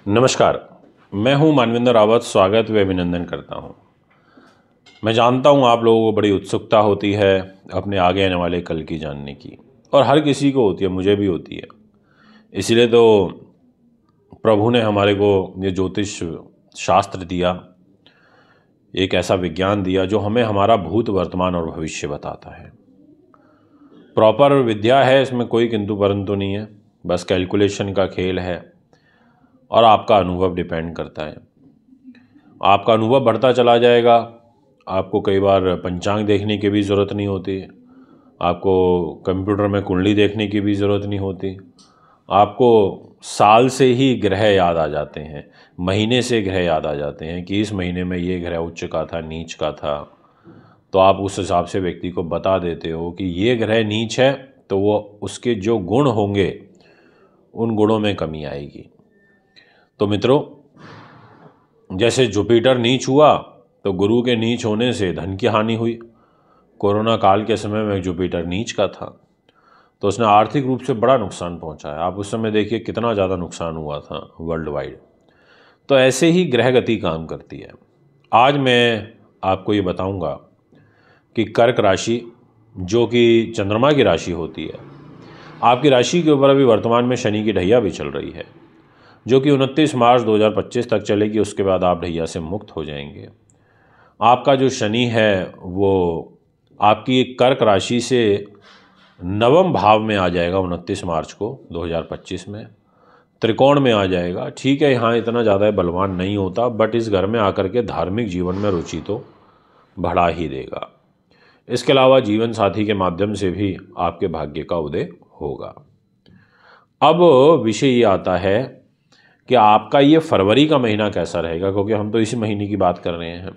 नमस्कार, मैं हूं मानवेंद्र रावत। स्वागत व अभिनंदन करता हूं। मैं जानता हूं आप लोगों को बड़ी उत्सुकता होती है अपने आगे आने वाले कल की जानने की, और हर किसी को होती है, मुझे भी होती है। इसीलिए तो प्रभु ने हमारे को ये ज्योतिष शास्त्र दिया, एक ऐसा विज्ञान दिया जो हमें हमारा भूत, वर्तमान और भविष्य बताता है। प्रॉपर विद्या है, इसमें कोई किंतु परंतु नहीं है, बस कैलकुलेशन का खेल है और आपका अनुभव डिपेंड करता है। आपका अनुभव बढ़ता चला जाएगा। आपको कई बार पंचांग देखने की भी ज़रूरत नहीं होती, आपको कंप्यूटर में कुंडली देखने की भी ज़रूरत नहीं होती। आपको साल से ही ग्रह याद आ जाते हैं, महीने से ग्रह याद आ जाते हैं कि इस महीने में ये ग्रह उच्च का था, नीच का था। तो आप उस हिसाब से व्यक्ति को बता देते हो कि ये ग्रह नीच है, तो वो उसके जो गुण होंगे उन गुणों में कमी आएगी। तो मित्रों, जैसे जुपिटर नीच हुआ तो गुरु के नीच होने से धन की हानि हुई। कोरोना काल के समय में जुपिटर नीच का था तो उसने आर्थिक रूप से बड़ा नुकसान पहुंचाया। आप उस समय देखिए कितना ज़्यादा नुकसान हुआ था वर्ल्ड वाइड। तो ऐसे ही ग्रह गति काम करती है। आज मैं आपको ये बताऊंगा कि कर्क राशि, जो कि चंद्रमा की राशि होती है, आपकी राशि के ऊपर अभी वर्तमान में शनि की ढैया भी चल रही है, जो कि 29 मार्च 2025 तक चलेगी। उसके बाद आप ढैया से मुक्त हो जाएंगे। आपका जो शनि है वो आपकी कर्क राशि से नवम भाव में आ जाएगा 29 मार्च को 2025 में, त्रिकोण में आ जाएगा। ठीक है, यहाँ इतना ज़्यादा बलवान नहीं होता, बट इस घर में आकर के धार्मिक जीवन में रुचि तो बढ़ा ही देगा। इसके अलावा जीवन साथी के माध्यम से भी आपके भाग्य का उदय होगा। अब विषय ये आता है कि आपका ये फरवरी का महीना कैसा रहेगा, क्योंकि हम तो इसी महीने की बात कर रहे हैं।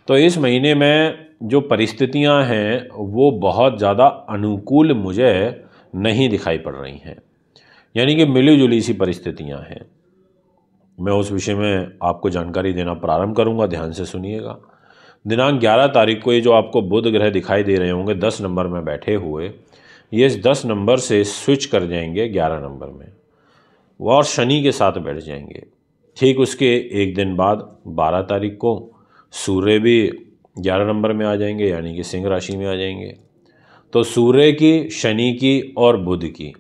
तो इस महीने में जो परिस्थितियां हैं वो बहुत ज़्यादा अनुकूल मुझे नहीं दिखाई पड़ रही हैं, यानी कि मिली जुली सी परिस्थितियां हैं। मैं उस विषय में आपको जानकारी देना प्रारंभ करूंगा, ध्यान से सुनिएगा। दिनांक 11 तारीख को ये जो आपको बुध ग्रह दिखाई दे रहे होंगे 10 नंबर में बैठे हुए, ये इस 10 नंबर से स्विच कर जाएंगे 11 नंबर में, वो और शनि के साथ बैठ जाएंगे। ठीक उसके एक दिन बाद 12 तारीख को सूर्य भी 11 नंबर में आ जाएंगे, यानी कि सिंह राशि में आ जाएंगे। तो सूर्य की, शनि की और बुध की,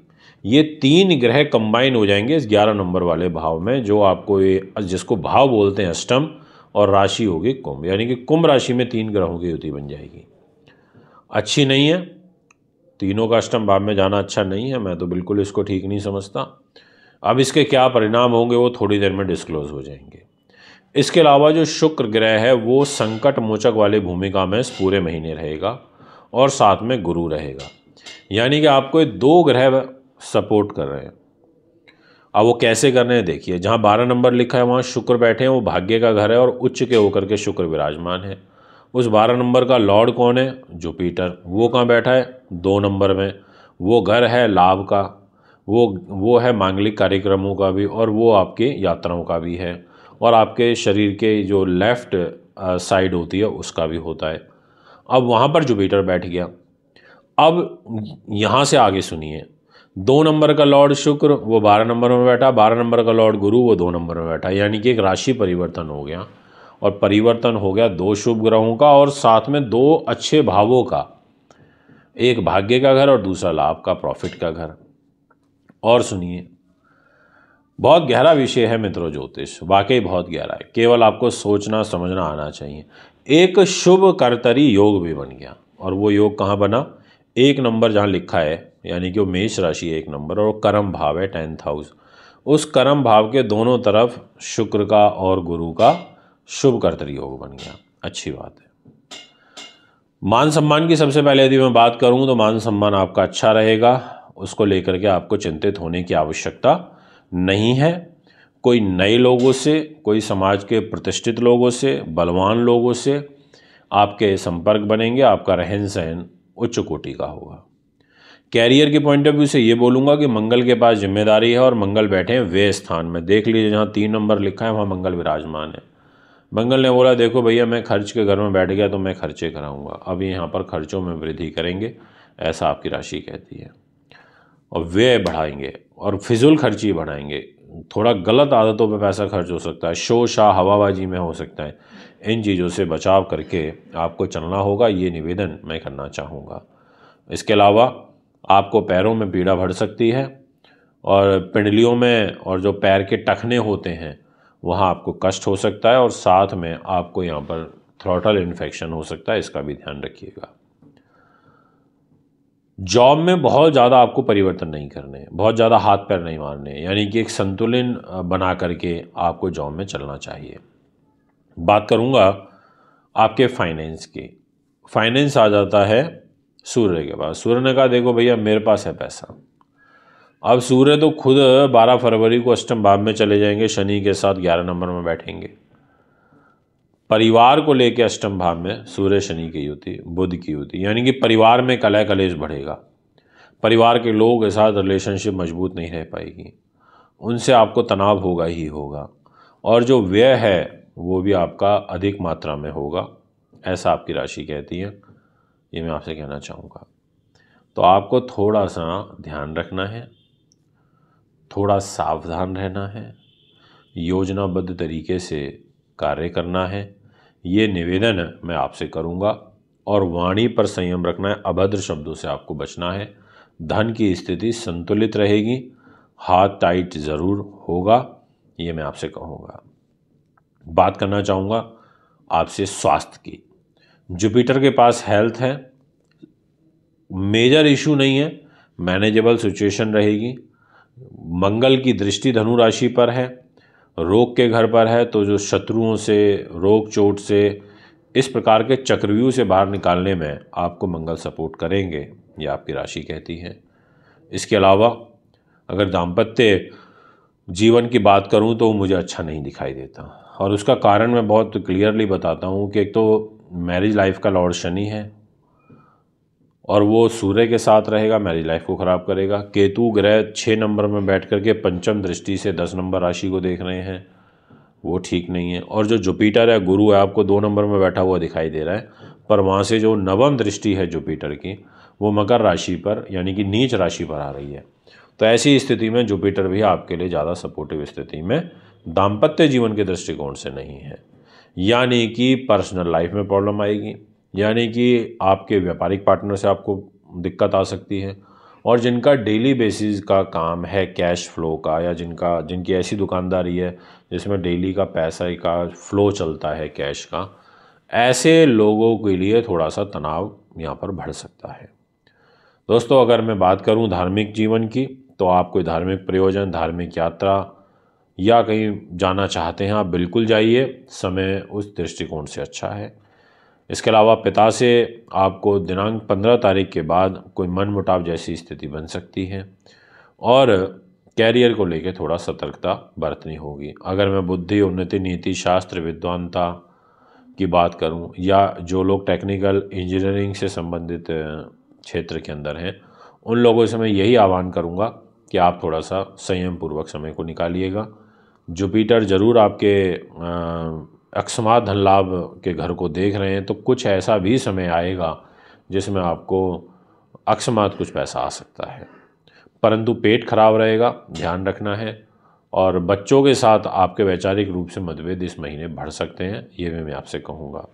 ये तीन ग्रह कंबाइन हो जाएंगे इस 11 नंबर वाले भाव में, जो आपको ये जिसको भाव बोलते हैं अष्टम, और राशि होगी कुंभ, यानी कि कुंभ राशि में तीन ग्रहों की युति बन जाएगी। अच्छी नहीं है, तीनों का अष्टम भाव में जाना अच्छा नहीं है, मैं तो बिल्कुल इसको ठीक नहीं समझता। अब इसके क्या परिणाम होंगे वो थोड़ी देर में डिस्क्लोज हो जाएंगे। इसके अलावा जो शुक्र ग्रह है वो संकट मोचक वाली भूमिका में इस पूरे महीने रहेगा, और साथ में गुरु रहेगा, यानी कि आपको ये दो ग्रह सपोर्ट कर रहे हैं। अब वो कैसे कर रहे हैं देखिए, जहाँ 12 नंबर लिखा है वहाँ शुक्र बैठे हैं, वो भाग्य का घर है और उच्च के होकर के शुक्र विराजमान है। उस 12 नंबर का लॉर्ड कौन है? जुपिटर। वो कहाँ बैठा है? 2 नंबर में। वो घर है लाभ का, वो है मांगलिक कार्यक्रमों का भी, और वो आपके यात्राओं का भी है, और आपके शरीर के जो लेफ्ट साइड होती है उसका भी होता है। अब वहाँ पर जुपिटर बैठ गया। अब यहाँ से आगे सुनिए, 2 नंबर का लॉर्ड शुक्र वो 12 नंबर में बैठा, 12 नंबर का लॉर्ड गुरु वो 2 नंबर में बैठा, यानी कि एक राशि परिवर्तन हो गया, और परिवर्तन हो गया दो शुभ ग्रहों का और साथ में दो अच्छे भावों का, एक भाग्य का घर और दूसरा लाभ का, प्रॉफिट का घर। और सुनिए, बहुत गहरा विषय है मित्रों ज्योतिष, वाकई बहुत गहरा है, केवल आपको सोचना समझना आना चाहिए। एक शुभ कर्तरी योग भी बन गया, और वो योग कहाँ बना? 1 नंबर जहाँ लिखा है, यानी कि वो मेष राशि 1 नंबर, और कर्म भाव है 10th हाउस। उस कर्म भाव के दोनों तरफ शुक्र का और गुरु का शुभ कर्तरी योग बन गया। अच्छी बात है। मान सम्मान की सबसे पहले यदि मैं बात करूं तो मान सम्मान आपका अच्छा रहेगा, उसको लेकर के आपको चिंतित होने की आवश्यकता नहीं है। कोई नए लोगों से, कोई समाज के प्रतिष्ठित लोगों से, बलवान लोगों से आपके संपर्क बनेंगे, आपका रहन सहन उच्च कोटि का होगा। कैरियर के पॉइंट ऑफ व्यू से ये बोलूँगा कि मंगल के पास जिम्मेदारी है, और मंगल बैठे हैं वे स्थान में। देख लीजिए जहाँ 3 नंबर लिखा है वहाँ मंगल विराजमान है। मंगल ने बोला देखो भैया, मैं खर्च के घर में बैठ गया तो मैं खर्चे कराऊंगा, अब यहाँ पर खर्चों में वृद्धि करेंगे, ऐसा आपकी राशि कहती है, और व्यय बढ़ाएंगे और फिजूल खर्ची बढ़ाएंगे। थोड़ा गलत आदतों पे पैसा खर्च हो सकता है, शो शाह हवाबाजी में हो सकता है। इन चीज़ों से बचाव करके आपको चलना होगा, ये निवेदन मैं करना चाहूँगा। इसके अलावा आपको पैरों में पीड़ा बढ़ सकती है और पिंडलियों में और जो पैर के टखने होते हैं वहाँ आपको कष्ट हो सकता है और साथ में आपको यहाँ पर थ्रॉटल इन्फेक्शन हो सकता है, इसका भी ध्यान रखिएगा। जॉब में बहुत ज़्यादा आपको परिवर्तन नहीं करने, बहुत ज़्यादा हाथ पैर नहीं मारने, यानी कि एक संतुलन बना करके आपको जॉब में चलना चाहिए। बात करूँगा आपके फाइनेंस की। फाइनेंस आ जाता है सूर्य के पास। सूर्य ने कहा देखो भैया मेरे पास है पैसा। अब सूर्य तो खुद 12 फरवरी को अष्टम भाव में चले जाएंगे, शनि के साथ 11 नंबर में बैठेंगे। परिवार को लेकर अष्टम भाव में सूर्य शनि की युति, बुध की युति, यानी कि परिवार में कलह कलेश बढ़ेगा। परिवार के लोगों के साथ रिलेशनशिप मजबूत नहीं रह पाएगी, उनसे आपको तनाव होगा ही होगा और जो व्यय है वो भी आपका अधिक मात्रा में होगा, ऐसा आपकी राशि कहती है। ये मैं आपसे कहना चाहूँगा। तो आपको थोड़ा सा ध्यान रखना है, थोड़ा सावधान रहना है, योजनाबद्ध तरीके से कार्य करना है, ये निवेदन मैं आपसे करूँगा। और वाणी पर संयम रखना है, अभद्र शब्दों से आपको बचना है। धन की स्थिति संतुलित रहेगी, हाथ टाइट ज़रूर होगा, ये मैं आपसे कहूँगा। बात करना चाहूँगा आपसे स्वास्थ्य की। जुपिटर के पास हेल्थ है, मेजर इशू नहीं है, मैनेजेबल सिचुएशन रहेगी। मंगल की दृष्टि धनु राशि पर है, रोग के घर पर है, तो जो शत्रुओं से, रोग चोट से, इस प्रकार के चक्रव्यूह से बाहर निकालने में आपको मंगल सपोर्ट करेंगे, ये आपकी राशि कहती है। इसके अलावा अगर दाम्पत्य जीवन की बात करूं तो मुझे अच्छा नहीं दिखाई देता और उसका कारण मैं बहुत क्लियरली बताता हूं कि एक तो मैरिज लाइफ का लॉर्ड शनि है और वो सूर्य के साथ रहेगा, मैरिज लाइफ को ख़राब करेगा। केतु ग्रह 6 नंबर में बैठ करके पंचम दृष्टि से 10 नंबर राशि को देख रहे हैं, वो ठीक नहीं है। और जो जुपिटर है, गुरु है, आपको 2 नंबर में बैठा हुआ दिखाई दे रहा है, पर वहाँ से जो नवम दृष्टि है जुपिटर की वो मकर राशि पर यानी कि नीच राशि पर आ रही है। तो ऐसी स्थिति में जुपिटर भी आपके लिए ज़्यादा सपोर्टिव स्थिति में दाम्पत्य जीवन के दृष्टिकोण से नहीं है, यानी कि पर्सनल लाइफ में प्रॉब्लम आएगी, यानी कि आपके व्यापारिक पार्टनर से आपको दिक्कत आ सकती है। और जिनका डेली बेसिस का काम है कैश फ्लो का, या जिनकी ऐसी दुकानदारी है जिसमें डेली का पैसा का फ्लो चलता है कैश का, ऐसे लोगों के लिए थोड़ा सा तनाव यहाँ पर बढ़ सकता है। दोस्तों अगर मैं बात करूँ धार्मिक जीवन की, तो आप कोई धार्मिक प्रयोजन, धार्मिक यात्रा या कहीं जाना चाहते हैं, आप बिल्कुल जाइए, समय उस दृष्टिकोण से अच्छा है। इसके अलावा पिता से आपको दिनांक 15 तारीख के बाद कोई मनमुटाव जैसी स्थिति बन सकती है और कैरियर को लेकर थोड़ा सतर्कता बरतनी होगी। अगर मैं बुद्धि, उन्नति, नीति शास्त्र, विद्वानता की बात करूं, या जो लोग टेक्निकल इंजीनियरिंग से संबंधित क्षेत्र के अंदर हैं, उन लोगों से मैं यही आह्वान करूंगा कि आप थोड़ा सा संयम पूर्वक समय को निकालिएगा। जुपिटर ज़रूर आपके अकस्मात धन लाभ के घर को देख रहे हैं, तो कुछ ऐसा भी समय आएगा जिसमें आपको अकस्मात कुछ पैसा आ सकता है, परंतु पेट खराब रहेगा, ध्यान रखना है। और बच्चों के साथ आपके वैचारिक रूप से मतभेद इस महीने बढ़ सकते हैं, ये भी मैं आपसे कहूँगा।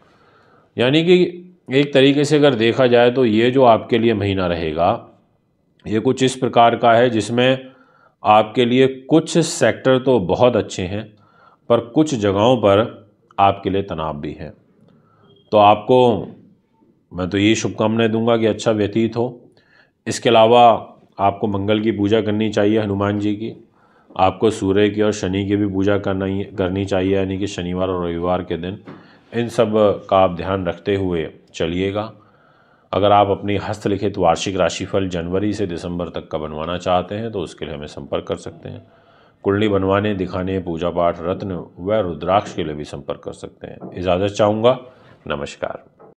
यानी कि एक तरीके से अगर देखा जाए तो ये जो आपके लिए महीना रहेगा, ये कुछ इस प्रकार का है जिसमें आपके लिए कुछ सेक्टर तो बहुत अच्छे हैं, पर कुछ जगहों पर आपके लिए तनाव भी है। तो आपको मैं तो यही शुभकामनाएं दूंगा कि अच्छा व्यतीत हो। इसके अलावा आपको मंगल की पूजा करनी चाहिए, हनुमान जी की। आपको सूर्य की और शनि की भी पूजा करनी चाहिए, यानी कि शनिवार और रविवार के दिन। इन सब का आप ध्यान रखते हुए चलिएगा। अगर आप अपनी हस्तलिखित वार्षिक राशिफल जनवरी से दिसंबर तक का बनवाना चाहते हैं तो उसके लिए हमें संपर्क कर सकते हैं। कुंडली बनवाने, दिखाने, पूजा पाठ, रत्न व रुद्राक्ष के लिए भी संपर्क कर सकते हैं। इजाज़त चाहूँगा। नमस्कार।